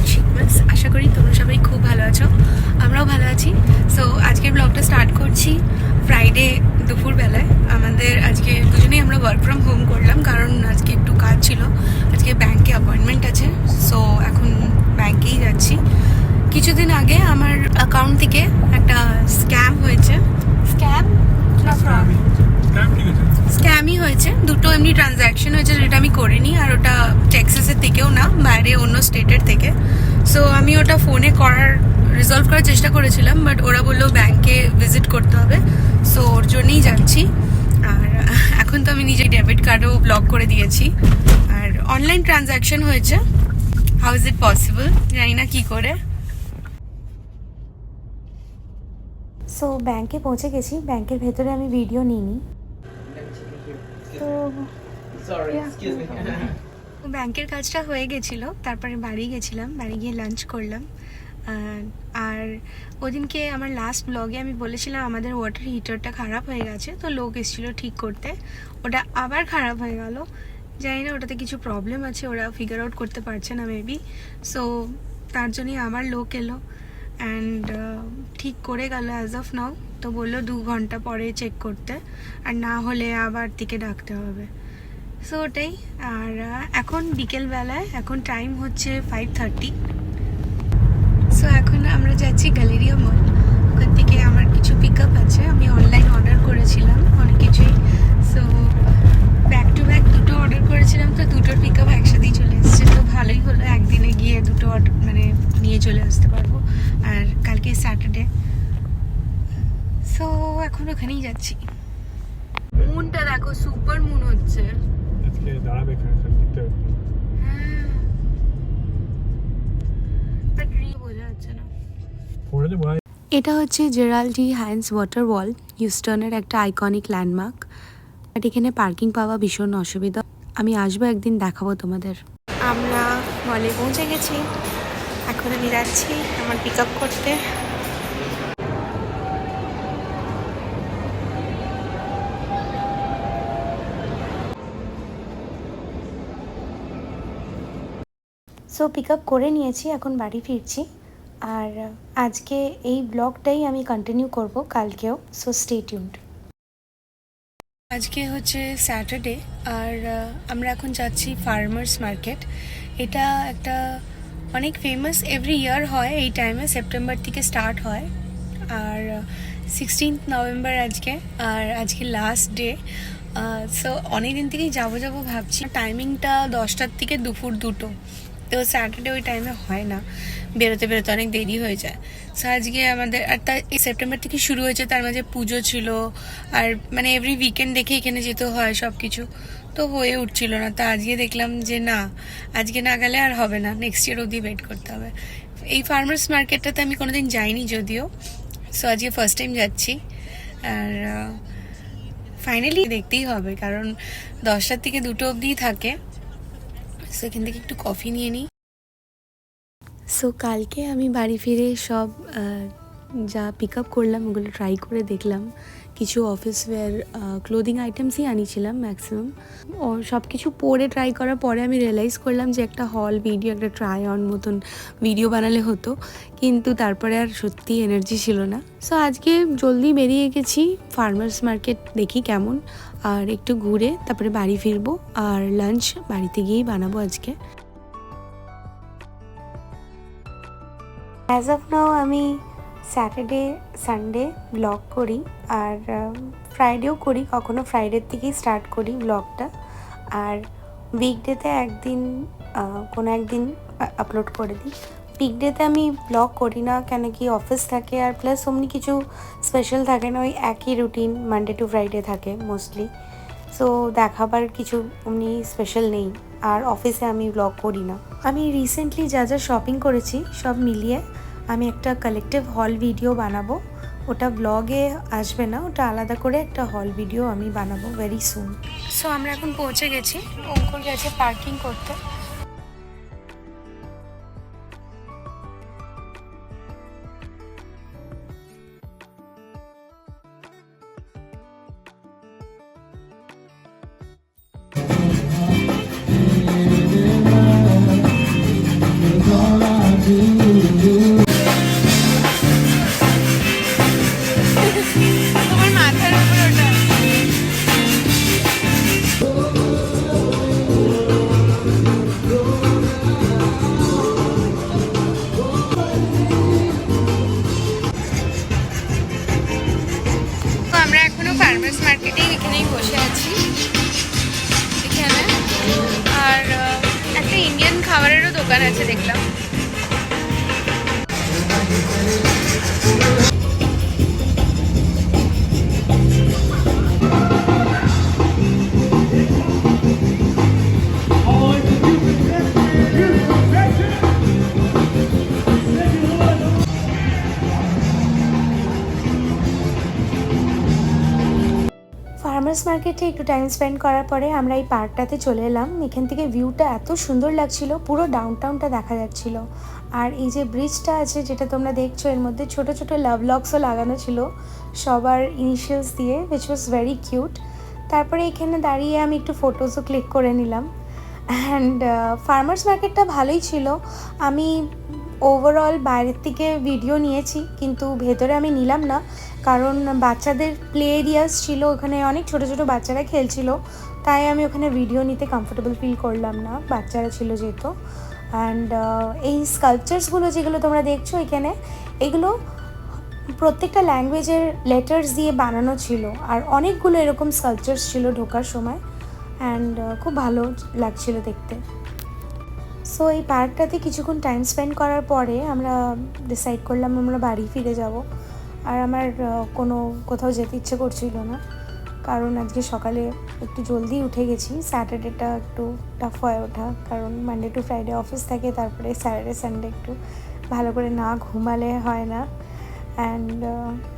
Channel শিকমাস। আশা করি তোমরা সবাই খুব ভালো আছো, আমরাও ভালো আছি। সো আজকের ব্লগটা স্টার্ট করছি ফ্রাইডে দুপুরবেলায়। আমাদের আজকে দুজনেই আমরা ওয়ার্ক ফ্রম হোম করলাম, কারণ আজকে একটু কাজ ছিল। আজকে ব্যাংকে অ্যাপয়েন্টমেন্ট আছে, সো এখন ব্যাংকেই যাচ্ছি। কিছুদিন আগে আমার অ্যাকাউন্ট থেকে একটা স্ক্যাম হয়েছে। স্ক্যাম না ফ্রড? স্ক্যামই হয়েছে। দুটো এমনি ট্রানজ্যাকশন হয়েছে যেটা আমি করিনি, আর ওটা টেক্সাসের থেকেও না, বাইরে অন্য স্টেটের থেকে। সো আমি ওটা ফোনে রিজলভ করার চেষ্টা করেছিলাম, বাট ওরা বললো ব্যাংকে ভিজিট করতে হবে। সো ওর জন্যই যাচ্ছি। আর এখন তো আমি নিজের ডেবিট কার্ডও ব্লক করে দিয়েছি। আর অনলাইন ট্রানজ্যাকশন হয়েছে। হাউ ইজ ইট পসিবল, জানি না কি করে। সো ব্যাংকে পৌঁছে গেছি। ব্যাংকের ভেতরে আমি ভিডিও নিইনি। তো ব্যাংকের কাজটা হয়ে গেছিলো, তারপরে বাড়ি গেছিলাম। বাড়ি গিয়ে লাঞ্চ করলাম। আর ওদিনকে আমার লাস্ট ব্লগে আমি বলেছিলাম আমাদের ওয়াটার হিটারটা খারাপ হয়ে গেছে, তো লোক এসেছিলো ঠিক করতে। ওটা আবার খারাপ হয়ে গেল। জানি না ওটাতে কিছু প্রবলেম আছে, ওরা ফিগার আউট করতে পারছে না মেবি। সো তার জন্যই আবার লোক এলো অ্যান্ড ঠিক করে গেল অ্যাজ অফ নাও। তো বললো 2 ঘন্টা পরে চেক করতে, আর না হলে আবার দিকে ডাকতে হবে। সো ওটাই। আর এখন বিকেলবেলায়, এখন টাইম হচ্ছে 5:30। সো এখন আমরা যাচ্ছি গ্যালেরিয়া মল। ওখান থেকে আমার কিছু পিক আপ আছে, আমি অনলাইন অর্ডার করেছিলাম অনেক কিছুই। সো ব্যাক টু ব্যাক দুটো অর্ডার করেছিলাম, তো দুটোর পিক আপ একসাথেই চলে এসছে। তো ভালোই হলো, একদিনে গিয়ে দুটো মানে নিয়ে চলে আসতে পারবো। আর কালকে স্যাটারডে, সো এখন ওখানেই যাচ্ছি। মুনটা দেখো, সুপার মুন হচ্ছে। আজকে দাঁড়াবে এখানে সব দেখতে হবে। হ্যাঁ, বাট বোঝা যাচ্ছে না। পড়ে দেবো। এটা হচ্ছে জেরাল্ড ডি হাইন্স ওয়াটার ওয়াল, হিউস্টনের একটা আইকনিক ল্যান্ডমার্ক। বাট এখানে পার্কিং পাওয়া ভীষণ অসুবিধা। আমি আসবো একদিন, দেখাবো তোমাদের। আমরা মলে পৌঁছে গেছি। এখন আমি যাচ্ছি আমার পিক আপ করতে। সো পিক আপ করে নিয়েছি, এখন বাড়ি ফিরছি। আর আজকে এই ব্লগটাই আমি কন্টিনিউ করব কালকেও। So stay tuned. আজকে হচ্ছে স্যাটারডে, আর আমরা এখন যাচ্ছি ফার্মার্স মার্কেট। এটা একটা অনেক ফেমাস, এভরি ইয়ার হয় এই টাইমে, সেপ্টেম্বর থেকে স্টার্ট হয়। আর 16th নভেম্বর আজকে, আর আজকে লাস্ট ডে। সো অনেক দিন থেকেই যাবো ভাবছি। টাইমিংটা 10টার থেকে দুপুর 2টো। তো স্যাটারডে ওই টাইমে হয় না, বেরোতে অনেক দেরি হয়ে যায়। সো আজকে আমাদের, আর তার এই সেপ্টেম্বর থেকে শুরু হয়েছে, তার মাঝে পুজো ছিল, আর মানে এভরি উইকেন্ড দেখে এখানে যেতে হয় সব কিছু, তো হয়ে উঠছিল না। তা আজকে দেখলাম যে না, আজকে না গেলে আর হবে না, নেক্সট ইয়ার অবধি ওয়েট করতে হবে। এই ফার্মার্স মার্কেটটাতে আমি কোনোদিন যাইনি যদিও, সো আজকে ফার্স্ট টাইম যাচ্ছি। আর ফাইনালি দেখতেই হবে, কারণ 10টার থেকে 2টো অবধিই থাকে। সো এখান থেকে একটু কফি নিয়ে নিই। সো কালকে আমি বাড়ি ফিরে সব যা পিক আপ করলাম ওগুলো ট্রাই করে দেখলাম। কিছু অফিস ওয়্যার ক্লোদিং আইটেমসই আনিছিলাম ম্যাক্সিমাম। ও সব কিছু পরে ট্রাই করার পরে আমি রিয়েলাইজ করলাম যে একটা হল ভিডিও, একটা ট্রাই অন মতন ভিডিও বানালে হতো, কিন্তু তারপরে আর সত্যি এনার্জি ছিল না। সো আজকে জলদি বেরিয়ে গেছি ফার্মার্স মার্কেট, দেখি কেমন, আর একটু ঘুরে তারপরে বাড়ি ফিরবো। আর লাঞ্চ বাড়িতে গিয়েই বানাবো আজকে। অ্যাজ অফ নাও আমি স্যাটারডে সানডে ব্লগ করি, আর ফ্রাইডেও করি, কখনো ফ্রাইডের থেকেই স্টার্ট করি ব্লগটা। আর উইকডেতে কোনো একদিন আপলোড করে দিই। উইকডেতে আমি ব্লগ করি না, কেন কি অফিস থাকে, আর প্লাস অমনি কিছু স্পেশাল থাকে না, ওই একই রুটিন মানডে টু ফ্রাইডে থাকে মোস্টলি। সো দেখাবার কিছু অমনি স্পেশাল নেই, আর অফিসে আমি ব্লগ করি না। আমি রিসেন্টলি যা শপিং করেছি সব মিলিয়ে আমি একটা কালেকটিভ হল ভিডিও বানাবো। ওটা ব্লগে আসবে না, ওটা আলাদা করে একটা হল ভিডিও আমি বানাবো ভেরি সুন। সো আমরা এখন পৌঁছে গেছি, অঙ্কুর গেছে পার্কিং করতে। All I বসে আছি এখানে। আর একটা ইন্ডিয়ান খাবারেরও দোকান আছে দেখলাম। ফার্মার্স মার্কেটে একটু টাইম স্পেন্ড করার পরে আমরা এই পার্কটাতে চলে এলাম। এখান থেকে ভিউটা এত সুন্দর লাগছিল, পুরো ডাউনটাউনটা দেখা যাচ্ছিল। আর এই যে ব্রিজটা আছে যেটা তোমরা দেখছো, এর মধ্যে ছোট ছোট লাভ লক্সও লাগানো ছিল সবার ইনিশিয়ালস দিয়ে, উইচ ওয়াজ ভেরি কিউট। তারপরে এখানে দাঁড়িয়ে আমি একটু ফটোজও ক্লিক করে নিলাম। অ্যান্ড ফার্মার্স মার্কেটটা ভালোই ছিল। আমি ওভারঅল বাইরের থেকে ভিডিও নিয়েছি, কিন্তু ভেতরে আমি নিলাম না, কারণ বাচ্চাদের প্লে এরিয়াস ছিল, ওখানে অনেক ছোট ছোট বাচ্চারা খেলছিল, তাই আমি ওখানে ভিডিও নিতে কমফোর্টেবল ফিল করলাম না, বাচ্চারা ছিল যেহেতু। অ্যান্ড এই স্কাল্পচার্সগুলো যেগুলো তোমরা দেখছো এখানে, এগুলো প্রত্যেকটা ল্যাঙ্গুয়েজের লেটার্স দিয়ে বানানো ছিল, আর অনেকগুলো এরকম স্কাল্পচার্স ছিল ঢোকার সময়। অ্যান্ড খুব ভালো লাগছিল দেখতে। সো এই পার্কটাতে কিছুক্ষণ টাইম স্পেন্ড করার পরে আমরা ডিসাইড করলাম আমরা বাড়ি ফিরে যাব। আর আমার কোথাও যেতে ইচ্ছে করছিল না, কারণ আজকে সকালে একটু জলদি উঠে গেছি। স্যাটারডেটা একটু টাফ হয়ে ওঠা, কারণ মানডে টু ফ্রাইডে অফিস থাকে, তারপরে স্যাটারডে সানডে একটু ভালো করে না ঘুমালে হয় না। অ্যান্ড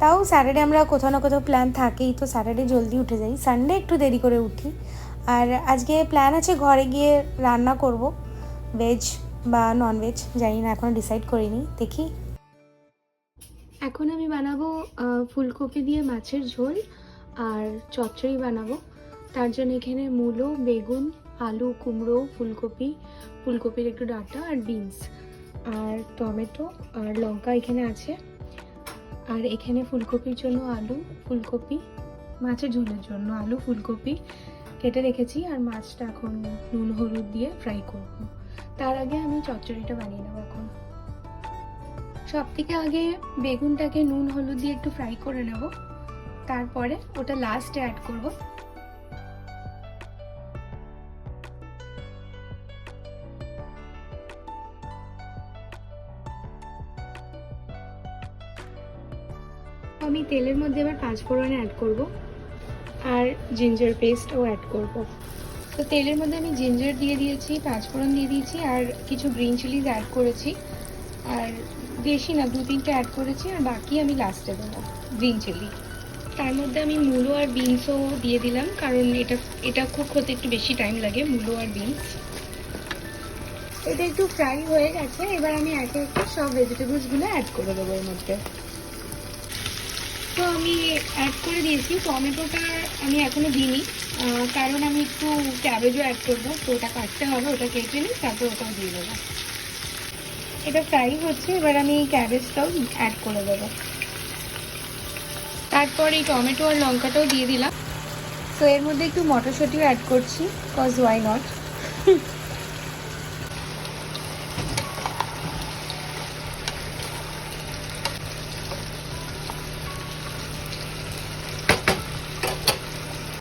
তাও স্যাটারডে আমরা কোথাও না কোথাও প্ল্যান থাকেই, তো স্যাটারডে জলদি উঠে যাই, সানডে একটু দেরি করে উঠি। আর আজকে প্ল্যান আছে ঘরে গিয়ে রান্না করব, ভেজ বা ননভেজ জানি না, এখনও ডিসাইড করিনি, দেখি। এখন আমি বানাবো ফুলকপি দিয়ে মাছের ঝোল আর চচ্চড়ি বানাবো। তার জন্য এখানে মূলো, বেগুন, আলু, কুমড়ো, ফুলকপির একটু ডাঁটা আর বিনস আর টমেটো আর লঙ্কা এখানে আছে। আর এখানে ফুলকপির জন্য আলু, ফুলকপি, মাছের ঝোলের জন্য আলু ফুলকপি কেটে রেখেছি। আর মাছটা এখন নুন হলুদ দিয়ে ফ্রাই করব। তার আগে আমি চচ্চড়িটা বানিয়ে নেবো। এখন সব থেকে আগে বেগুনটাকে নুন হলুদ দিয়ে একটু ফ্রাই করে নেব, তারপরে ওটা লাস্টে অ্যাড করব। আমি তেলের মধ্যে এবার 5 ফোড়ন অ্যাড করব আর জিঞ্জার পেস্টও অ্যাড করব। তো তেলের মধ্যে আমি জিঞ্জার দিয়ে দিয়েছি, 5 ফোড়ন দিয়ে দিয়েছি, আর কিছু গ্রিন চিলিজ অ্যাড করেছি। আর বেশি না, 2-3টে অ্যাড করেছি, আর বাকি আমি লাস্টে দেবো গ্রিন চিলি। তার মধ্যে আমি মূলো আর বিনসও দিয়ে দিলাম, কারণ এটা কুক হতে একটু বেশি টাইম লাগে, মূলো আর বিনস। এটা একটু ফ্রাই হয়ে গেছে, এবার আমি একে একে সব ভেজিটেবলসগুলো অ্যাড করে দেবো এর মধ্যে। তো আমি অ্যাড করে দিয়েছি। টমেটোটা আমি এখনও দিইনি, কারণ আমি একটু ক্যাবেজও অ্যাড করবো, তো ওটা কাটতে হবে, ওটা কেটে নিই, তারপর ওটাও দিয়ে দেবো। এটা ফ্রাই হচ্ছে, এবার আমি ক্যাবেজটাও অ্যাড করে দেবো। তারপর এই টমেটো আর লঙ্কাটাও দিয়ে দিলাম। তো এর মধ্যে একটু মটরশুঁটিও অ্যাড করছি, কজ ওয়াই নট।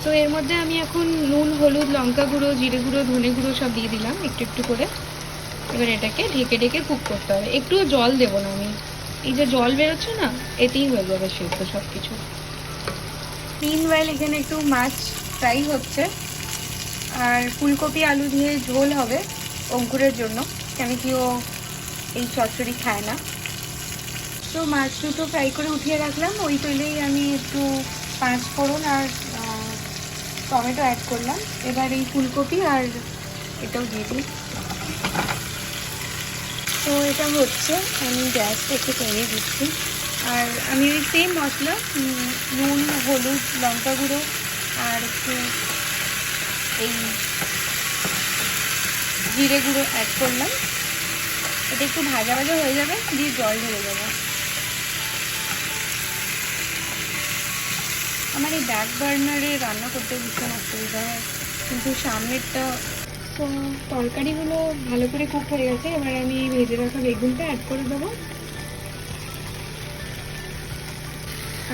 তো এর মধ্যে আমি এখন নুন, হলুদ, লঙ্কা গুঁড়ো, জিরে গুঁড়ো, ধনে গুঁড়ো সব দিয়ে দিলাম একটু একটু করে। এবার এটাকে ঢেকে ঢেকে কুক করতে হবে, একটুও জল দেবো না আমি, এই যে জল বেরোচ্ছে না, এতেই হয়ে যাবে সেদ্ধ সব কিছু। মিনওয়াইল এখানে একটু মাছ ফ্রাই হচ্ছে, আর ফুলকপি আলু দিয়ে ঝোল হবে অঙ্কুরের জন্য, কেন কি ও এই চচ্চড়ি খায় না। তো মাছ দুটো ফ্রাই করে উঠিয়ে রাখলাম, ওই তেলেই আমি একটু 5 ফোড়ন আর টমেটো অ্যাড করলাম। এবার এই ফুলকপি আর এটাও দিয়ে দিই। তো এটা হচ্ছে, আমি গ্যাসটা একটু কমিয়ে দিচ্ছি। আর আমি ওই সেম মশলা নুন, হলুদ, লঙ্কা গুঁড়ো আর একটু এই জিরে গুঁড়ো অ্যাড করলাম। এটা একটু ভাজা ভাজা হয়ে যাবে, দিয়ে জল ঢেলে দেবো। আমার এই ব্যাক বার্নারে রান্না করতে ভীষণ অসুবিধা হয়, কিন্তু সামনেরটা। তো তরকারিগুলো ভালো করে কুক হয়ে গেছে, এবার আমি ভেজে রাখা বেগুনটা অ্যাড করে দেবো।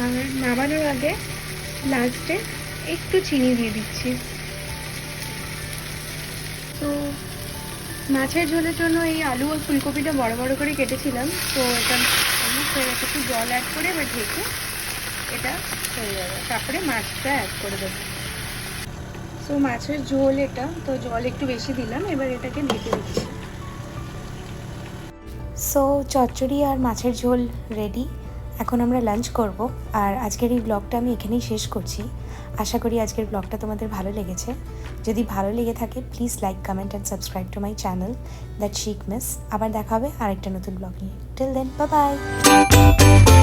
আর নামানোর আগে লাস্টে একটু চিনি দিয়ে দিচ্ছি। তো মাছের ঝোলের জন্য এই আলু আর ফুলকপিটা বড় বড় করে কেটেছিলাম, তো এটা অলমোস্ট হয়ে গেছে। একটু জল অ্যাড করে এবার ঢেকে এটা হয়ে যাবে, তারপরে মাছটা অ্যাড করে দেবো। তো মাছের ঝোল এটা, তো জল একটু বেশি দিলাম, এবার এটাকে ঢেকে দিচ্ছি। সো চচ্চড়ি আর মাছের ঝোল রেডি। এখন আমরা লাঞ্চ করব। আর আজকের এই ব্লগটা আমি এখানেই শেষ করছি। আশা করি আজকের ব্লগটা তোমাদের ভালো লেগেছে। যদি ভালো লেগে থাকে please like, comment and subscribe to my channel that শিক মিস। আবার দেখা হবে আরেকটা নতুন ব্লগ নিয়ে। Till then, bye by.